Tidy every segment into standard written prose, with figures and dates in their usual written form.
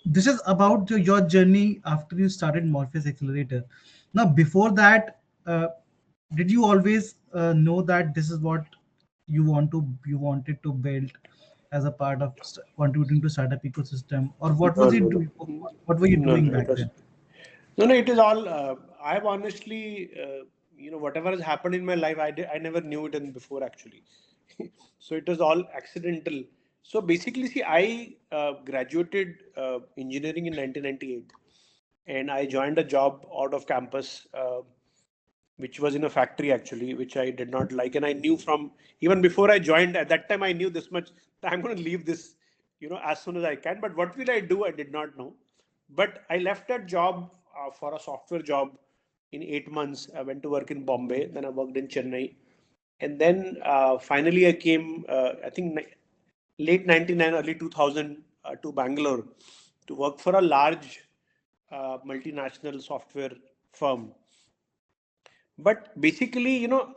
this is about your journey after you started Morpheus Accelerator. Now, before that, did you always know that this is what you wanted to build as a part of contributing to startup ecosystem, or what No, was it? no, no. What were you No, doing no, it back was then? no, no. It is all. I've honestly, whatever has happened in my life, I never knew it in before actually. So it was all accidental. So basically, see, I graduated engineering in 1998, and I joined a job out of campus, which was in a factory actually, which I did not like, and I knew from even before I joined. At that time, I knew this much: that I'm going to leave this, as soon as I can. But what will I do? I did not know. But I left that job for a software job in 8 months. I went to work in Bombay, then I worked in Chennai, and then finally I came. I think late 99, early 2000 to Bangalore to work for a large multinational software firm. But basically, what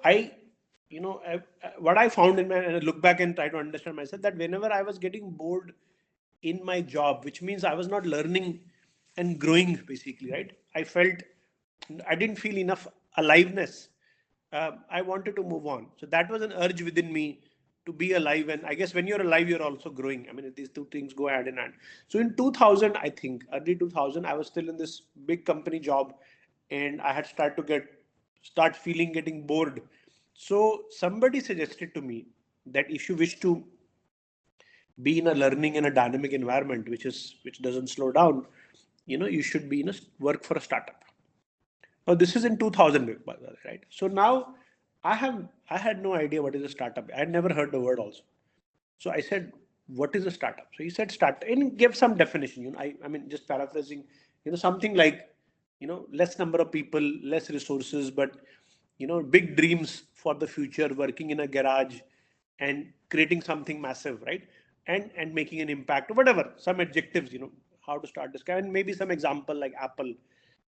I found and I look back and try to understand myself, that whenever I was getting bored in my job, which means I was not learning and growing, basically, right? I felt I didn't feel enough aliveness. I wanted to move on. So that was an urge within me to be alive. And I guess when you're alive, you're also growing. I mean, these two things go hand in hand. So in 2000, I think, early 2000, I was still in this big company job, and I had started to start feeling getting bored. So somebody suggested to me that if you wish to be in a learning and a dynamic environment, which doesn't slow down, you should be in a work for a startup. Now this is in 2000, by the way, right? So now I had no idea what is a startup. I had never heard the word also. So I said, what is a startup? So he said startup and gave some definition. I mean, just paraphrasing, something like, less number of people, less resources, but big dreams for the future, working in a garage and creating something massive, right? And making an impact, or whatever, some adjectives, how to start this guy, and maybe some example like Apple.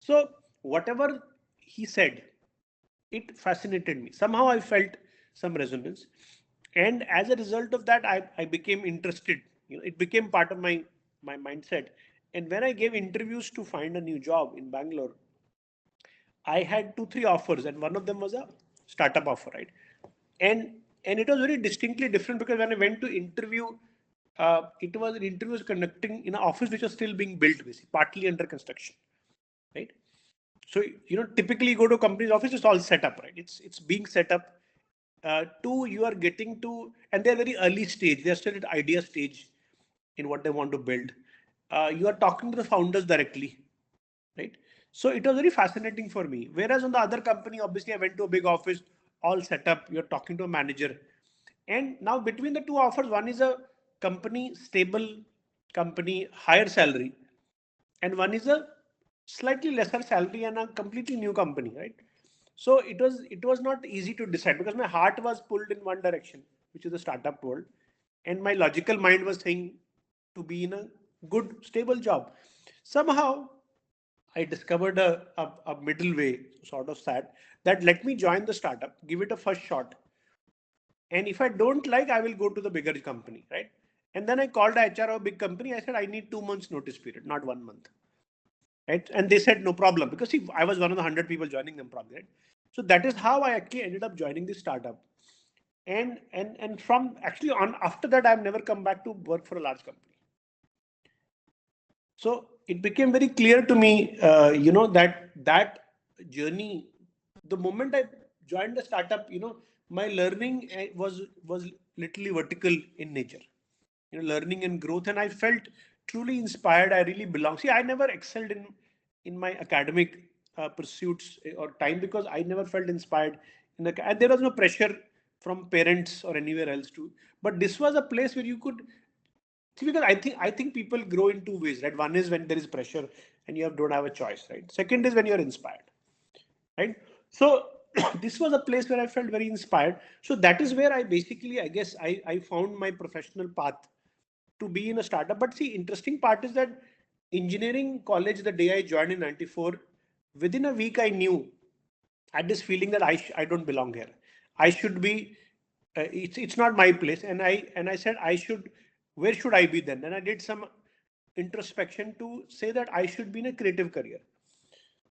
So whatever he said, it fascinated me. Somehow I felt some resonance. And as a result of that, I became interested. It became part of my mindset. And when I gave interviews to find a new job in Bangalore, I had two, three offers, and one of them was a startup offer, right? And and it was very distinctly different because when I went to interview, it was an interview was conducting in an office which was still being built, basically, partly under construction, right? So typically you go to a company's office, it's all set up, right? It's being set up. Two, you are getting to, and they're very early stage. They're still at idea stage in what they want to build. You are talking to the founders directly, right? So it was very fascinating for me. Whereas on the other company, obviously, I went to a big office, all set up. You're talking to a manager, and now between the two offers, one is a company, stable company, higher salary, and one is a slightly lesser salary and a completely new company, right? So it was not easy to decide because my heart was pulled in one direction, which is the startup world, and my logical mind was saying to be in a good stable job. Somehow I discovered a middle way, sort of sad, that let me join the startup, give it a first shot, and if I don't like, I will go to the bigger company, right? And then I called the HR of a big company. I said, I need 2 months notice period, not 1 month. Right? And they said, no problem. Because see, I was one of the 100 people joining them probably, right? So that is how I actually ended up joining this startup. And from actually on after that, I've never come back to work for a large company. So it became very clear to me, that journey, the moment I joined the startup, my learning was literally vertical in nature, learning and growth, and I felt truly inspired. I really belong. See, I never excelled in my academic pursuits or time because I never felt inspired and there was no pressure from parents or anywhere else to. But this was a place where you could. See, because I think people grow in two ways, right? One is when there is pressure and don't have a choice, right? Second is when you're inspired, right? So this was a place where I felt very inspired. So that is where I basically, I guess, I found my professional path to be in a startup. But see, interesting part is that engineering college, the day I joined in '94, within a week I knew, I had this feeling that I don't belong here. I should be. It's not my place, and I said I should. Where should I be then? And I did some introspection to say that I should be in a creative career.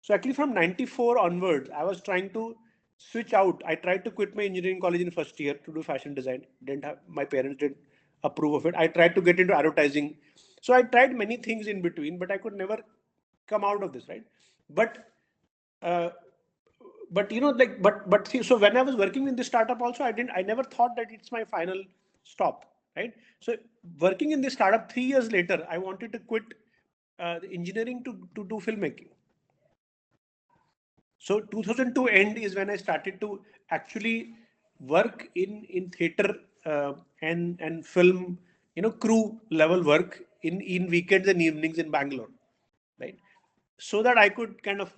So actually from 94 onwards, I was trying to switch out. I tried to quit my engineering college in first year to do fashion design. Didn't have, my parents didn't approve of it. I tried to get into advertising. So I tried many things in between, but I could never come out of this, right? But uh, but see, so when I was working in this startup also, I never thought that it's my final stop, right? So working in this startup 3 years later, I wanted to quit the engineering to do filmmaking. So 2002 end is when I started to actually work in theater and film, crew level work in weekends and evenings in Bangalore, right? So that I could kind of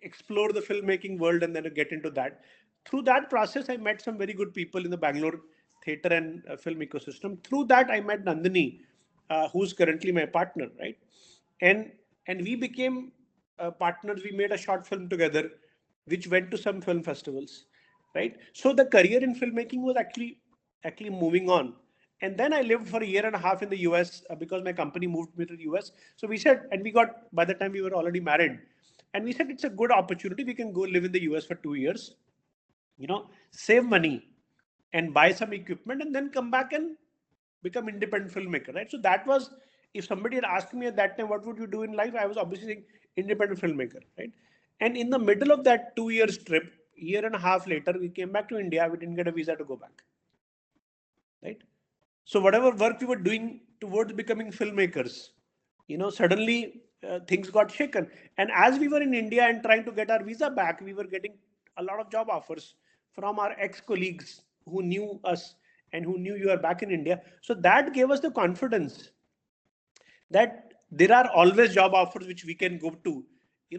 explore the filmmaking world and then get into that. Through that process, I met some very good people in the Bangalore theater and film ecosystem. Through that, I met Nandini, who's currently my partner, right? And and we became partners. We made a short film together, which went to some film festivals, right? So the career in filmmaking was actually moving on. And then I lived for a year and a half in the US because my company moved me to the US. So we said, and we got, by the time we were already married, and we said it's a good opportunity. We can go live in the US for 2 years, save money and buy some equipment and then come back and become independent filmmaker, right? So that was, if somebody had asked me at that time, what would you do in life? I was obviously saying independent filmmaker, right? And in the middle of that 2 years trip, year and a half later, we came back to India. We didn't get a visa to go back, right? So whatever work we were doing towards becoming filmmakers, suddenly things got shaken. And as we were in India and trying to get our visa back, we were getting a lot of job offers from our ex-colleagues who knew us and who knew you are back in India. So that gave us the confidence that there are always job offers which we can go to.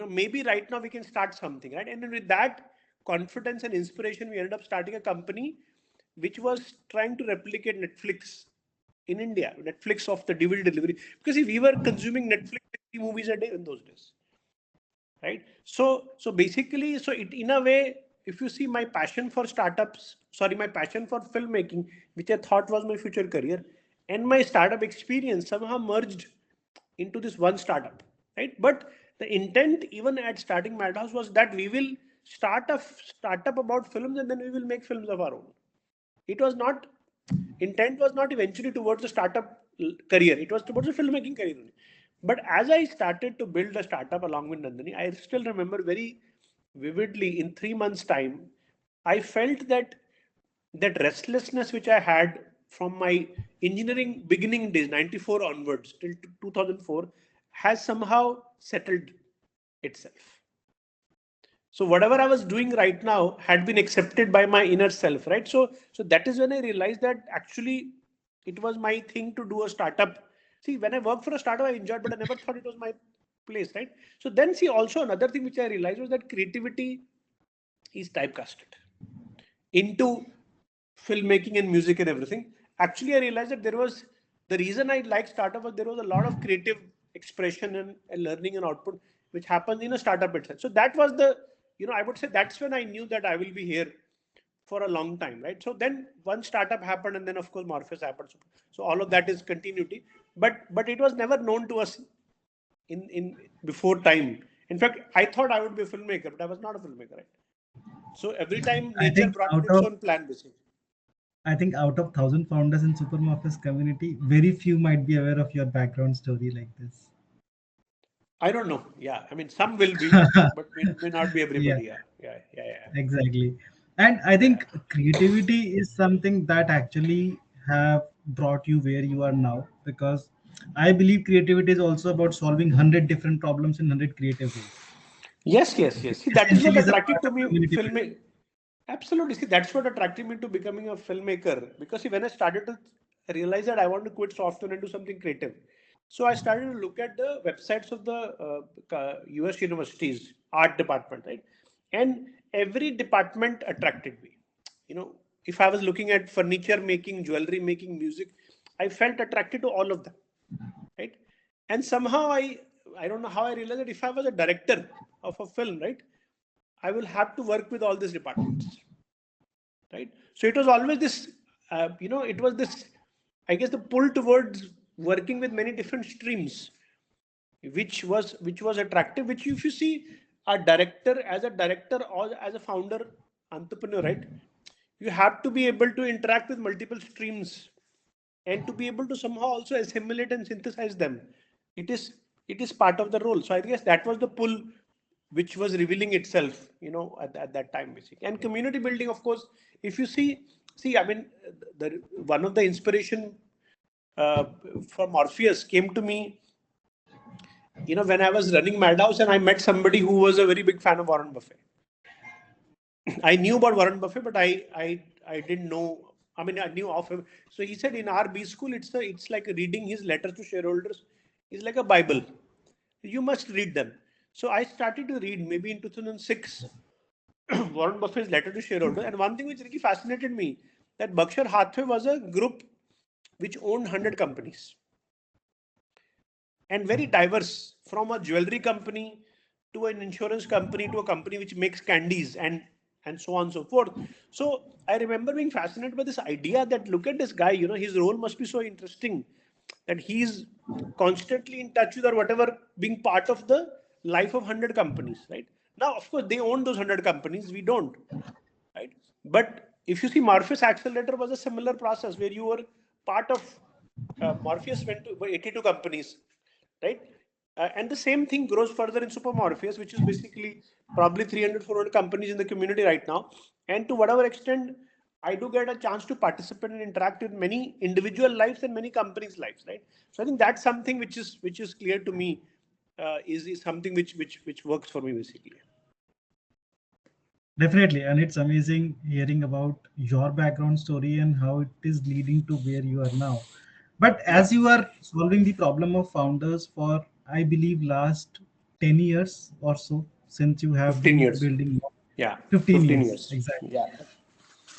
Maybe right now we can start something, right? And then with that confidence and inspiration, we ended up starting a company which was trying to replicate Netflix in India, Netflix of the DVD delivery. Because if we were consuming Netflix 50 movies a day in those days, right? So basically, so it in a way, if you see my passion for startups, sorry, my passion for filmmaking, which I thought was my future career, and my startup experience somehow merged into this one startup, right? But the intent, even at starting Madhouse, was that we will start a startup about films and then we will make films of our own. It was not, intent was not eventually towards the startup career. It was towards the filmmaking career. But as I started to build a startup along with Nandini, I still remember very vividly in 3 months' time, I felt that restlessness which I had from my engineering beginning days, 94 onwards till 2004, has somehow settled itself. So whatever I was doing right now had been accepted by my inner self, right? So that is when I realized that actually it was my thing to do a startup. See, when I worked for a startup, I enjoyed, but I never thought it was my place, right? So then, see, also another thing which I realized was that creativity is typecasted into filmmaking and music and everything. Actually, I realized that there was, the reason I like startup was there was a lot of creative expression and learning and output which happens in a startup itself. So that was the, I would say that's when I knew that I will be here for a long time, right? So then one startup happened, and then of course Morpheus happened. So all of that is continuity, but it was never known to us in before time. In fact, I thought I would be a filmmaker, but I was not a filmmaker, right? So every time I nature think brought in out its of own plan, basically. I think out of 1,000 founders in Supermorpheus community, very few might be aware of your background story like this. I don't know. Yeah, I mean, some will be, but may not be Yeah, everybody. Yeah, yeah, yeah, yeah, exactly. And I yeah. think creativity is something that actually have brought you where you are now, because I believe creativity is also about solving 100 different problems in 100 creative ways. Yes, yes, yes. See, that is what Essentially, is a attracted part to of me community building. filming. Absolutely. See, that's what attracted me to becoming a filmmaker. Because see, when I started to realize that I want to quit software and do something creative, so I started to look at the websites of the US universities, art department, right? And every department attracted me. You know, if I was looking at furniture making, jewelry making, music, I felt attracted to all of them, right? And somehow I don't know how I realized that if I was a director of a film, right, I will have to work with all these departments, right? So it was always this, it was this, I guess, the pull towards working with many different streams, which was attractive. Which if you see a director or as a founder entrepreneur, right? You have to be able to interact with multiple streams and to be able to somehow also assimilate and synthesize them. It is it is part of the role. So I guess that was the pull which was revealing itself, at that time, basically. And community building, of course, if you see, I mean, one of the inspiration uh, for Morpheus came to me, when I was running Madhouse and I met somebody who was a very big fan of Warren Buffett. I knew about Warren Buffett, but I didn't know. I mean, I knew of him. So he said in our B school, it's like reading his letters to shareholders is like a Bible. You must read them. So I started to read maybe in 2006 Warren Buffett's letter to shareholders. And one thing which really fascinated me, that Berkshire Hathaway was a group which owned 100 companies and very diverse, from a jewelry company to an insurance company to a company which makes candies and so on and so forth. So I remember being fascinated by this idea that look at this guy, his role must be so interesting that he's constantly in touch with or whatever, being part of the life of 100 companies, right? Now, of course, they own those 100 companies, we don't, right? But if you see, Morpheus Accelerator was a similar process where you were part of Morpheus went to 82 companies, right? And the same thing grows further in Supermorpheus, which is basically probably 300, 400 companies in the community right now. And to whatever extent I do get a chance to participate and interact with many individual lives and many companies' lives, right? So I think that's something which is clear to me, is something which works for me basically. Definitely, and it's amazing hearing about your background story and how it is leading to where you are now. But Yeah, as you are solving the problem of founders for, I believe, last 10 years or so, since you have 15 been years. building Yeah, 15 15 years, years. exactly. Yeah.